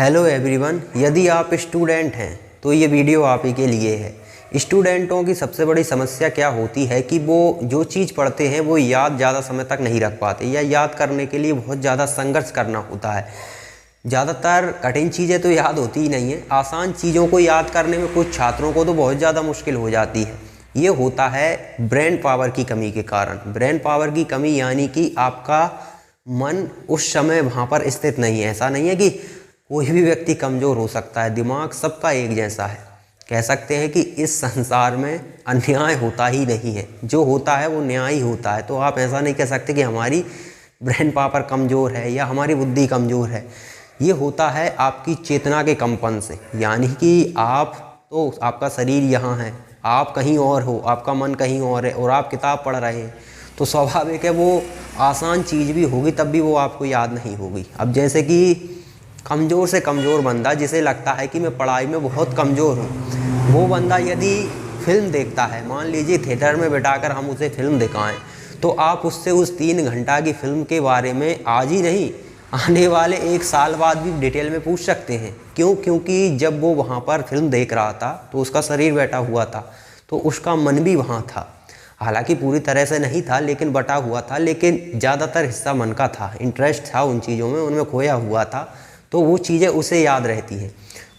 Hello everyone, यदि आप student हैं तो ये वीडियो आप ही के लिए है। स्टूडेंटों की सबसे बड़ी समस्या क्या होती है कि वो जो चीज़ पढ़ते हैं वो याद ज़्यादा समय तक नहीं रख पाते या याद करने के लिए बहुत ज़्यादा संघर्ष करना होता है। ज़्यादातर कठिन चीज़ें तो याद होती ही नहीं है। आसान चीज़ों को याद करने में कुछ छात्रों को तो बहुत ज़्यादा मुश्किल हो जाती है। ये होता है ब्रेन पावर की कमी के कारण। ब्रेन पावर की कमी यानी कि आपका मन उस समय वहाँ पर स्थित नहीं है। ऐसा नहीं है कि कोई भी व्यक्ति कमज़ोर हो सकता है, दिमाग सबका एक जैसा है। कह सकते हैं कि इस संसार में अन्याय होता ही नहीं है, जो होता है वो न्याय ही होता है। तो आप ऐसा नहीं कह सकते कि हमारी ब्रेन पावर कमज़ोर है या हमारी बुद्धि कमज़ोर है। ये होता है आपकी चेतना के कंपन से, यानी कि आपका शरीर यहाँ है, आप कहीं और हो, आपका मन कहीं और है और आप किताब पढ़ रहे हैं, तो स्वाभाविक है वो आसान चीज़ भी होगी तब भी वो आपको याद नहीं होगी। अब जैसे कि कमज़ोर से कमज़ोर बंदा जिसे लगता है कि मैं पढ़ाई में बहुत कमज़ोर हूँ, वो बंदा यदि फिल्म देखता है, मान लीजिए थिएटर में बैठाकर हम उसे फिल्म दिखाएं, तो आप उससे उस 3 घंटा की फिल्म के बारे में आज ही नहीं, आने वाले 1 साल बाद भी डिटेल में पूछ सकते हैं। क्यों? क्योंकि जब वो वहाँ पर फिल्म देख रहा था तो उसका शरीर बैठा हुआ था, तो उसका मन भी वहाँ था। हालांकि पूरी तरह से नहीं था, लेकिन बटा हुआ था, लेकिन ज़्यादातर हिस्सा मन का था। इंटरेस्ट था उन चीज़ों में, उनमें खोया हुआ था, तो वो चीज़ें उसे याद रहती हैं।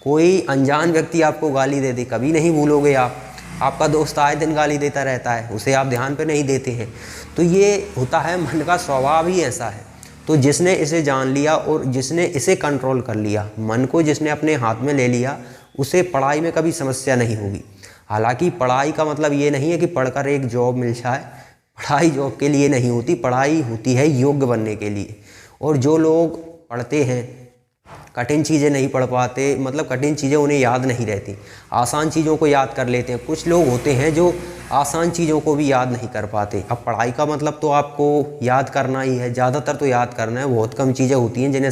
कोई अनजान व्यक्ति आपको गाली दे दे, कभी नहीं भूलोगे आप। आपका दोस्त आए दिन गाली देता रहता है, उसे आप ध्यान पे नहीं देते हैं। तो ये होता है, मन का स्वभाव ही ऐसा है। तो जिसने इसे जान लिया और जिसने इसे कंट्रोल कर लिया, मन को जिसने अपने हाथ में ले लिया, उसे पढ़ाई में कभी समस्या नहीं होगी। हालांकि पढ़ाई का मतलब ये नहीं है कि पढ़कर एक जॉब मिल जाए। पढ़ाई जॉब के लिए नहीं होती, पढ़ाई होती है योग्य बनने के लिए। और जो लोग पढ़ते हैं, कठिन चीज़ें नहीं पढ़ पाते, मतलब कठिन चीज़ें उन्हें याद नहीं रहती, आसान चीज़ों को याद कर लेते हैं। कुछ लोग होते हैं जो आसान चीज़ों को भी याद नहीं कर पाते। अब पढ़ाई का मतलब तो आपको याद करना ही है, ज़्यादातर तो याद करना है। बहुत कम चीज़ें होती हैं जिन्हें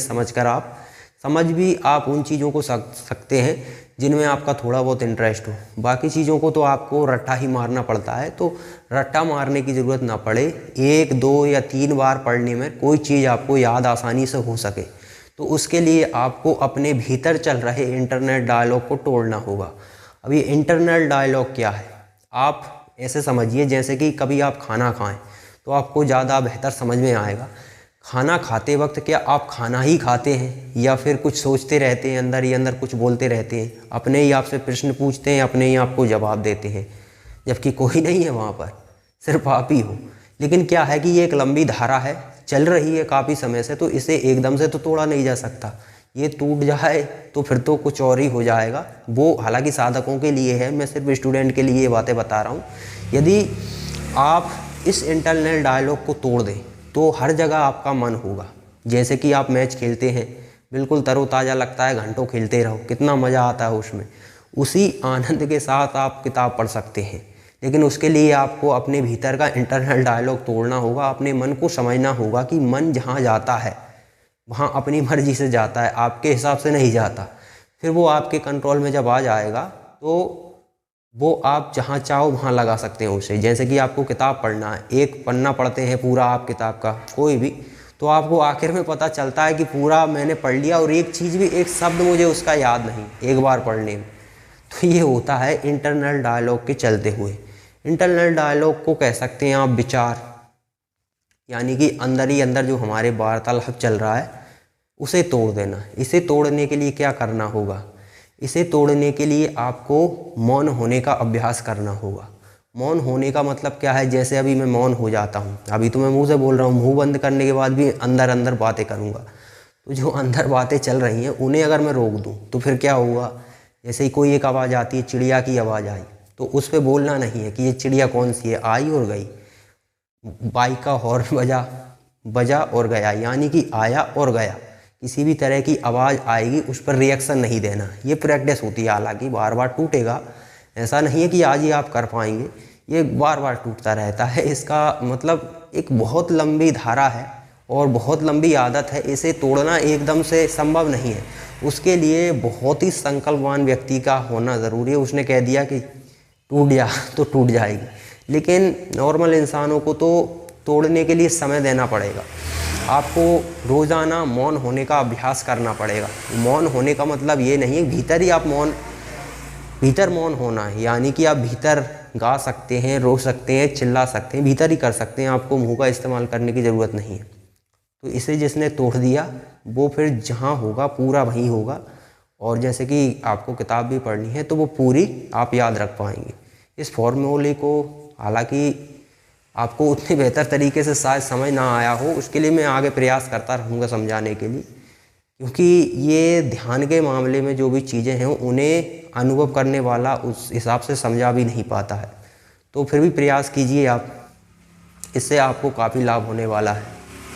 समझ भी आप उन चीज़ों को सकते हैं जिनमें आपका थोड़ा बहुत इंटरेस्ट हो। बाकी चीज़ों को तो आपको रट्टा ही मारना पड़ता है। तो रट्टा मारने की ज़रूरत ना पड़े, 1, 2 या 3 बार पढ़ने में कोई चीज़ आपको याद आसानी से हो सके, तो उसके लिए आपको अपने भीतर चल रहे इंटरनल डायलॉग को तोड़ना होगा। अब ये इंटरनल डायलॉग क्या है? आप ऐसे समझिए जैसे कि कभी आप खाना खाएं तो आपको ज़्यादा बेहतर समझ में आएगा। खाना खाते वक्त क्या आप खाना ही खाते हैं या फिर कुछ सोचते रहते हैं, अंदर ही अंदर कुछ बोलते रहते हैं, अपने ही आपसे प्रश्न पूछते हैं, अपने ही आपको जवाब देते हैं, जबकि कोई नहीं है वहाँ पर, सिर्फ आप ही हो। लेकिन क्या है कि ये एक लंबी धारा है, चल रही है काफ़ी समय से, तो इसे एकदम से तो तोड़ा नहीं जा सकता। ये टूट जाए तो फिर तो कुछ और ही हो जाएगा। वो हालांकि साधकों के लिए है, मैं सिर्फ स्टूडेंट के लिए ये बातें बता रहा हूँ। यदि आप इस इंटरनल डायलॉग को तोड़ दें तो हर जगह आपका मन होगा। जैसे कि आप मैच खेलते हैं, बिल्कुल तरोताज़ा लगता है, घंटों खेलते रहो, कितना मज़ा आता है उसमें। उसी आनंद के साथ आप किताब पढ़ सकते हैं, लेकिन उसके लिए आपको अपने भीतर का इंटरनल डायलॉग तोड़ना होगा। अपने मन को समझना होगा कि मन जहाँ जाता है वहाँ अपनी मर्जी से जाता है, आपके हिसाब से नहीं जाता। फिर वो आपके कंट्रोल में जब आ जाएगा तो वो आप जहाँ चाहो वहाँ लगा सकते हैं उसे। जैसे कि आपको किताब पढ़ना है, एक पन्ना पढ़ते हैं पूरा आप किताब का कोई भी, तो आपको आखिर में पता चलता है कि पूरा मैंने पढ़ लिया और एक चीज़ भी, एक शब्द मुझे उसका याद नहीं एक बार पढ़ने में। तो ये होता है इंटरनल डायलॉग के चलते हुए। इंटरनल डायलॉग को कह सकते हैं आप विचार, यानी कि अंदर ही अंदर जो हमारे वार्तालाप चल रहा है उसे तोड़ देना। इसे तोड़ने के लिए क्या करना होगा? इसे तोड़ने के लिए आपको मौन होने का अभ्यास करना होगा। मौन होने का मतलब क्या है? जैसे अभी मैं मौन हो जाता हूँ, अभी तो मैं मुंह से बोल रहा हूँ, मुंह बंद करने के बाद भी अंदर अंदर बातें करूँगा, तो जो अंदर बातें चल रही हैं उन्हें अगर मैं रोक दूँ तो फिर क्या होगा? जैसे ही कोई एक आवाज़ आती है, चिड़िया की आवाज़ आई, तो उस पर बोलना नहीं है कि ये चिड़िया कौन सी है, आई और गई। बाइक का हॉर्न बजा और गया, यानी कि आया और गया। किसी भी तरह की आवाज़ आएगी उस पर रिएक्शन नहीं देना। ये प्रैक्टिस होती है, हालांकि बार बार टूटेगा, ऐसा नहीं है कि आज ही आप कर पाएंगे, ये बार बार टूटता रहता है। इसका मतलब एक बहुत लंबी धारा है और बहुत लंबी आदत है, इसे तोड़ना एकदम से संभव नहीं है। उसके लिए बहुत ही संकल्पवान व्यक्ति का होना ज़रूरी है। उसने कह दिया कि टूट जा तो टूट जाएगी, लेकिन नॉर्मल इंसानों को तो तोड़ने के लिए समय देना पड़ेगा। आपको रोज़ाना मौन होने का अभ्यास करना पड़ेगा। मौन होने का मतलब ये नहीं है भीतर ही आप भीतर मौन होना है, यानी कि आप भीतर गा सकते हैं, रो सकते हैं, चिल्ला सकते हैं, भीतर ही कर सकते हैं, आपको मुंह का इस्तेमाल करने की ज़रूरत नहीं है। तो इसे जिसने तोड़ दिया वो फिर जहाँ होगा पूरा वहीं होगा, और जैसे कि आपको किताब भी पढ़नी है तो वो पूरी आप याद रख पाएंगे। इस फॉर्मूले को हालांकि आपको उतने बेहतर तरीके से शायद समझ ना आया हो, उसके लिए मैं आगे प्रयास करता रहूँगा समझाने के लिए, क्योंकि ये ध्यान के मामले में जो भी चीज़ें हैं उन्हें अनुभव करने वाला उस हिसाब से समझा भी नहीं पाता है। तो फिर भी प्रयास कीजिए आप, इससे आपको काफ़ी लाभ होने वाला है।